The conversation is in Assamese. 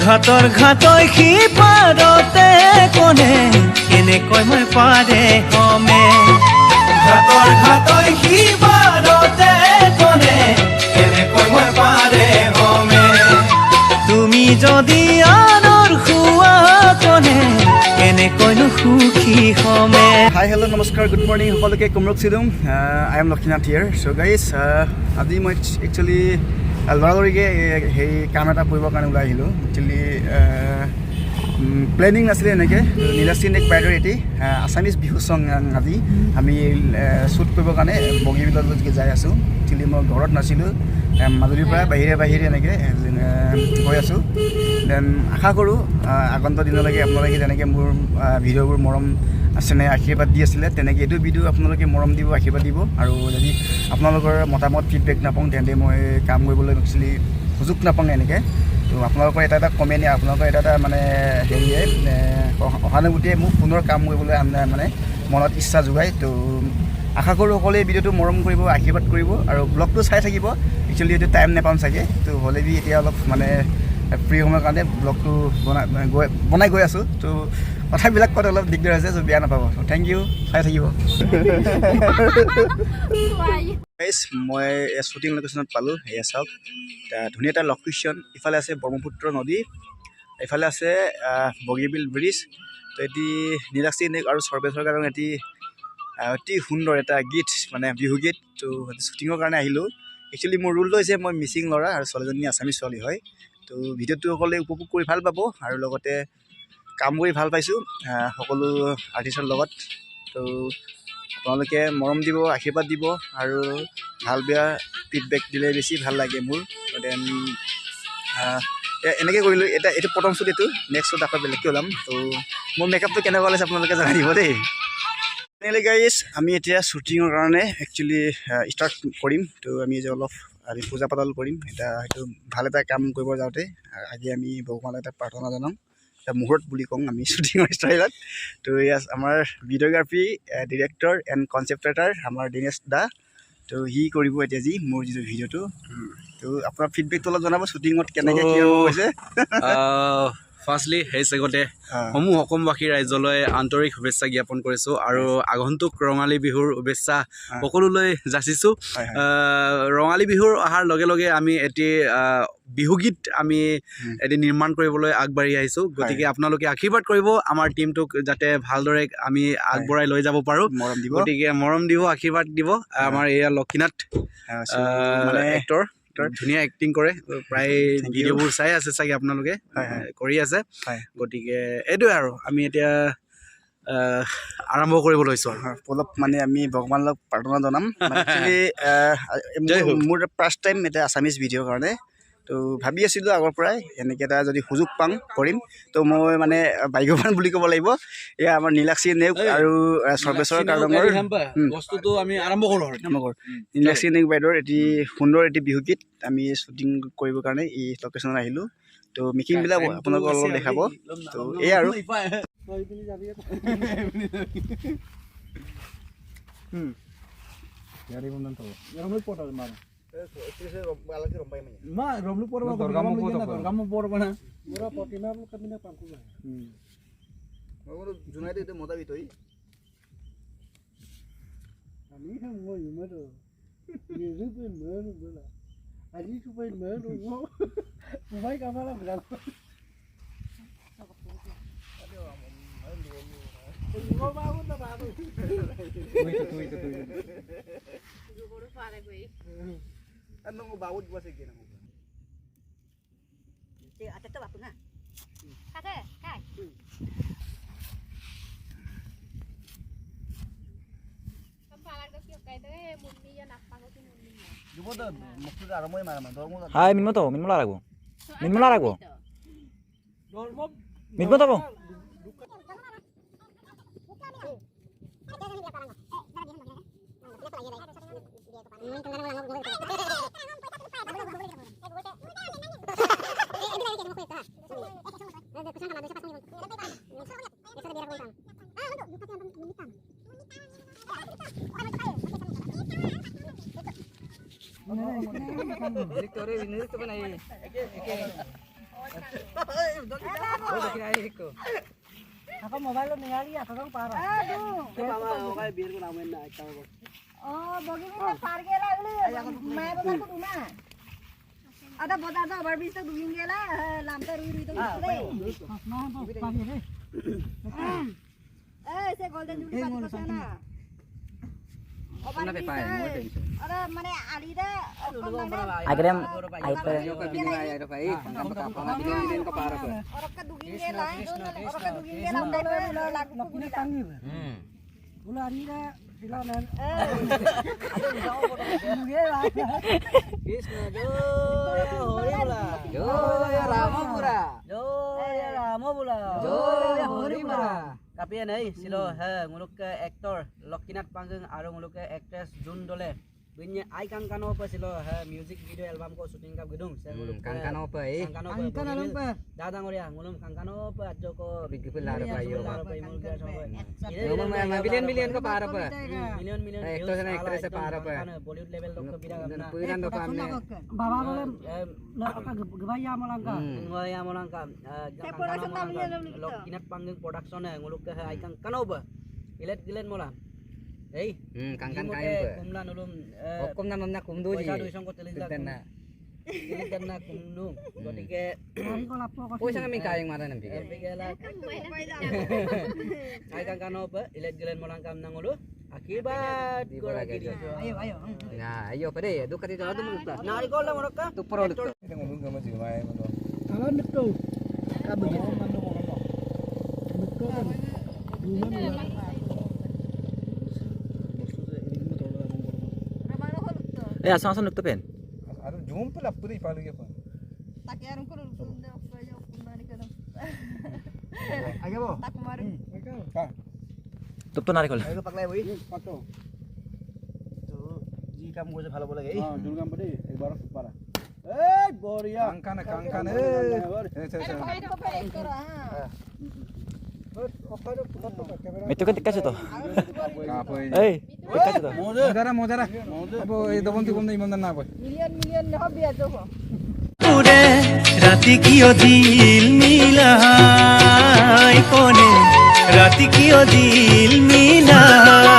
ঘাটৰ ঘাটৈ সিপাৰতে কোনে কেনেকৈ মই পাৰে হমে ঘাটৰ ঘাটৈ সিপাৰতে কোনে কেনেকৈ মই পাৰে হমে তুমি যদি আনৰ খুৱা কোনে কেনেকৈনো সুখী হমে Hi, hello, namaskar, good morning. সকলোকে কুমৰক চিদুম I am Lakshinath here. So guys, আজি মই actually লৰালৰিকে সেই কাম এটা কৰিবৰ কাৰণে ওলাই আহিলোঁ একচুৱেলি প্লেনিং নাছিলে এনেকৈ নীলাশ্ৰী নেক বাইদেউৰ এটি আছামিজ বিহু চং আজি আমি শ্বুট কৰিবৰ কাৰণে বগীবিললৈকে যাই আছোঁ একচুৱেলি মই ঘৰত নাছিলোঁ মাজুলীৰ পৰা বাহিৰে এনেকৈ গৈ আছোঁ দেন আশা কৰোঁ আগন্তুক দিনলৈকে আপোনালোকে যেনেকৈ মোৰ ভিডিঅ'বোৰ মৰম আছেনে আশীৰ্বাদ দি আছিলে তেনেকৈ এইটো ভিডিঅ' আপোনালোকে মৰম দিব আশীৰ্বাদ দিব আৰু যদি আপোনালোকৰ মতামত ফিডবেক নাপাওঁ তেন্তে মই কাম কৰিবলৈ একচুৱেলি সুযোগ নাপাওঁ এনেকৈ তো আপোনালোকৰ এটা কমেণ্ট আপোনালোকৰ এটা মানে হেৰিয়ে সহানুভূতিয়ে মোক পুনৰ কাম কৰিবলৈ মানে মনত ইচ্ছা যোগায় তো আশা কৰোঁ সকলোৱে ভিডিঅ'টো মৰম কৰিব আশীৰ্বাদ কৰিব আৰু ব্লগটো চাই থাকিব একচুৱেলি এইটো টাইম নাপাম চাগে তো হ'লে বি এতিয়া অলপ মানে ফ্ৰী সময়ৰ কাৰণে ব্লগটো বনাই গৈ আছোঁ তো কথাবিলাক ক'ত অলপ দিগদাৰ হৈছে চ' বেয়া নাপাব থেংক ইউ চাই থাকিব মই শ্বুটিং লোকেশ্যনত পালোঁ এয়া চাওক ধুনীয়া এটা লোকেশ্যন ইফালে আছে ব্ৰহ্মপুত্ৰ নদী এইফালে আছে বগীবিল ব্ৰিজ তো এটি নীলাশ্ৰী নেক আৰু সৰ্বেশ্বৰ কাৰণে এটি অতি সুন্দৰ এটা গীত মানে বিহু গীত তো শ্বুটিঙৰ কাৰণে আহিলোঁ একচুৱেলি মোৰ ৰোলটো হৈছে মই মিচিং ল'ৰা আৰু ছোৱালীজনী আছামিজ ছোৱালী হয় তো ভিডিঅ'টো সকলোৱে উপভোগ কৰি ভাল পাব আৰু লগতে কাম কৰি ভাল পাইছোঁ সকলো আৰ্টিষ্টৰ লগত তো আপোনালোকে মৰম দিব আশীৰ্বাদ দিব আৰু ভাল বেয়া ফিডবেক দিলে বেছি ভাল লাগে মোৰ দেন এনেকৈ কৰিলোঁ এইটো প্ৰথম শ্বুট এইটো নেক্সট শ্বুট আকৌ বেলেগকৈ ওলাম তো মোৰ মেকআপটো কেনেকুৱা ওলাইছে আপোনালোকে জনাই দিব দেই তেনেহ'লে গাইজ আমি এতিয়া শ্বুটিঙৰ কাৰণে একচুৱেলি ষ্টাৰ্ট কৰিম তো আমি যে অলপ আমি পূজা পাতল কৰিম এটা হয়তো ভাল এটা কাম কৰিব যাওঁতে আজি আমি ভগৱানক এটা প্ৰাৰ্থনা জনাম এটা মুহূৰ্ত বুলি কওঁ আমি শ্বুটিঙৰ ষ্টাইলত তো ইয়াত আমাৰ videography director and concept writer আমাৰ দিনেশ দা তো সি কৰিব এতিয়া যি মোৰ যিটো ভিডিঅ'টো তো আপোনাৰ ফিডবেকটো অলপ জনাব শ্বুটিঙত কেনেকৈ কি হৈছে ফাৰ্ষ্টলি সেই চেগতে সমূহ অসমবাসী ৰাইজলৈ আন্তৰিক শুভেচ্ছা জ্ঞাপন কৰিছোঁ আৰু আগন্তুক ৰঙালী বিহুৰ শুভেচ্ছা সকলোলৈ যাচিছোঁ ৰঙালী বিহুৰ অহাৰ লগে লগে আমি এটি বিহুগীত আমি এটি নিৰ্মাণ কৰিবলৈ আগবাঢ়ি আহিছোঁ গতিকে আপোনালোকে আশীৰ্বাদ কৰিব আমাৰ টীমটোক যাতে ভালদৰে আমি আগবঢ়াই লৈ যাব পাৰোঁ গতিকে মৰম দিব আশীৰ্বাদ দিব আমাৰ এয়া লক্ষীনাথ এক্টৰ ধুনীয়া এক্টিং কৰে প্ৰায় ভিডিঅ'বোৰ চাই আছে চাগে আপোনালোকে কৰি আছে গতিকে এইটোৱে আৰু আমি এতিয়া আৰম্ভ কৰিব লৈছোঁ অলপ মানে আমি ভগৱানক প্ৰাৰ্থনা জনাম মোৰ ফাৰ্ষ্ট টাইম এটা আছামিজ ভিডিঅ'ৰ কাৰণে তো ভাবি আছিলোঁ আগৰ পৰাই এনেকৈ এটা যদি সুযোগ পাওঁ কৰিম তো মই মানে ভাগ্যৱান বুলি ক'ব লাগিব এয়া আমাৰ নীলাশ্ৰী নেক আৰু সৰ্বেশ্বৰ কাৰ্ডঙৰ বস্তুটো আমি আৰম্ভ কৰোঁ নীলাশ্ৰী নেক বাইদেউৰ এটি সুন্দৰ এটি বিহুগীত আমি শ্বুটিং কৰিবৰ কাৰণে এই লোকেশ্যনত আহিলোঁ তো মেকিংবিলাক আপোনালোকক অলপ দেখাব তো এই আৰু bawut buat segini. Tetap apa na? Kakak, kak. Hai, min mo to, min mo larag mo. Min mo larag mo. Min mo to po. Ako mobile lo ningali atong para. Oh, bagi mo par gela ule. Mai baba ko duma. Ada boda da bar bis to duing gela lam ta rui to dei. Se golden juli pat ko na. Ada mane ali da Akhirnya air orang ka duing gela orang ka duing gela lam ta lagu ko gila. Ulah ari da silanan. Tapi ini silo nguluk ke aktor Lokinath Panggung aru nguluk ke aktris Jun Dole binnya ai kangkano pa silo music video album ko shooting ka gedung saya nguluk kangkano pa kangkano pa dada ngoria ngulum kangkano pa ajo ko bigipil lar pa yo million ko para pa million actor na actress sa para pa Bollywood level dok ko bida gamna puiran do pamne Baba lo ka gabaya mo lang ka. Ngaya mo lang ka Lokinath Panggung production nguluk ke ai kangkano ba gilet mo lang Hey, kangkan kayu pe. Kumla nulum. Hukum namanya kumdu ji. Pesa duisong ko telinga. Telinga na kumdu. Gotike. Oh, sangat mingkayang marah nampi. Bigela. Ay kangkan apa? Ilet gilen molang kam nangulu. Akibat ko lagi di. Ayo. Nah, ayo pade. Dukat itu adu multa. Nari ko lang morok ka. Tu produk. Ito ngulong ka masigmay mo to. Kalau betul. Kabeh. asal nuk tepen. Aduh, jumpa lah puri palu ya pan. Tak yarum ko sunda ko yo kumani ko. Agak bo. Tak maru. Ka. Tup to narikol. Ayo paklay boy. Pakto. তো জি কাম করছে ভালো বলে এই হ্যাঁ দুর্গাম পড়ে একবার পারা এই বড়িয়া কাঙ্কান Itu kan tikas itu. Eh, tikas itu. মজারা अब এই দবন্তি কোন ইমানদার না কই Million হবে আজো উড়ে রাতি কিয় দিল মিলাই কোনে রাতি কিয় দিল মিলাই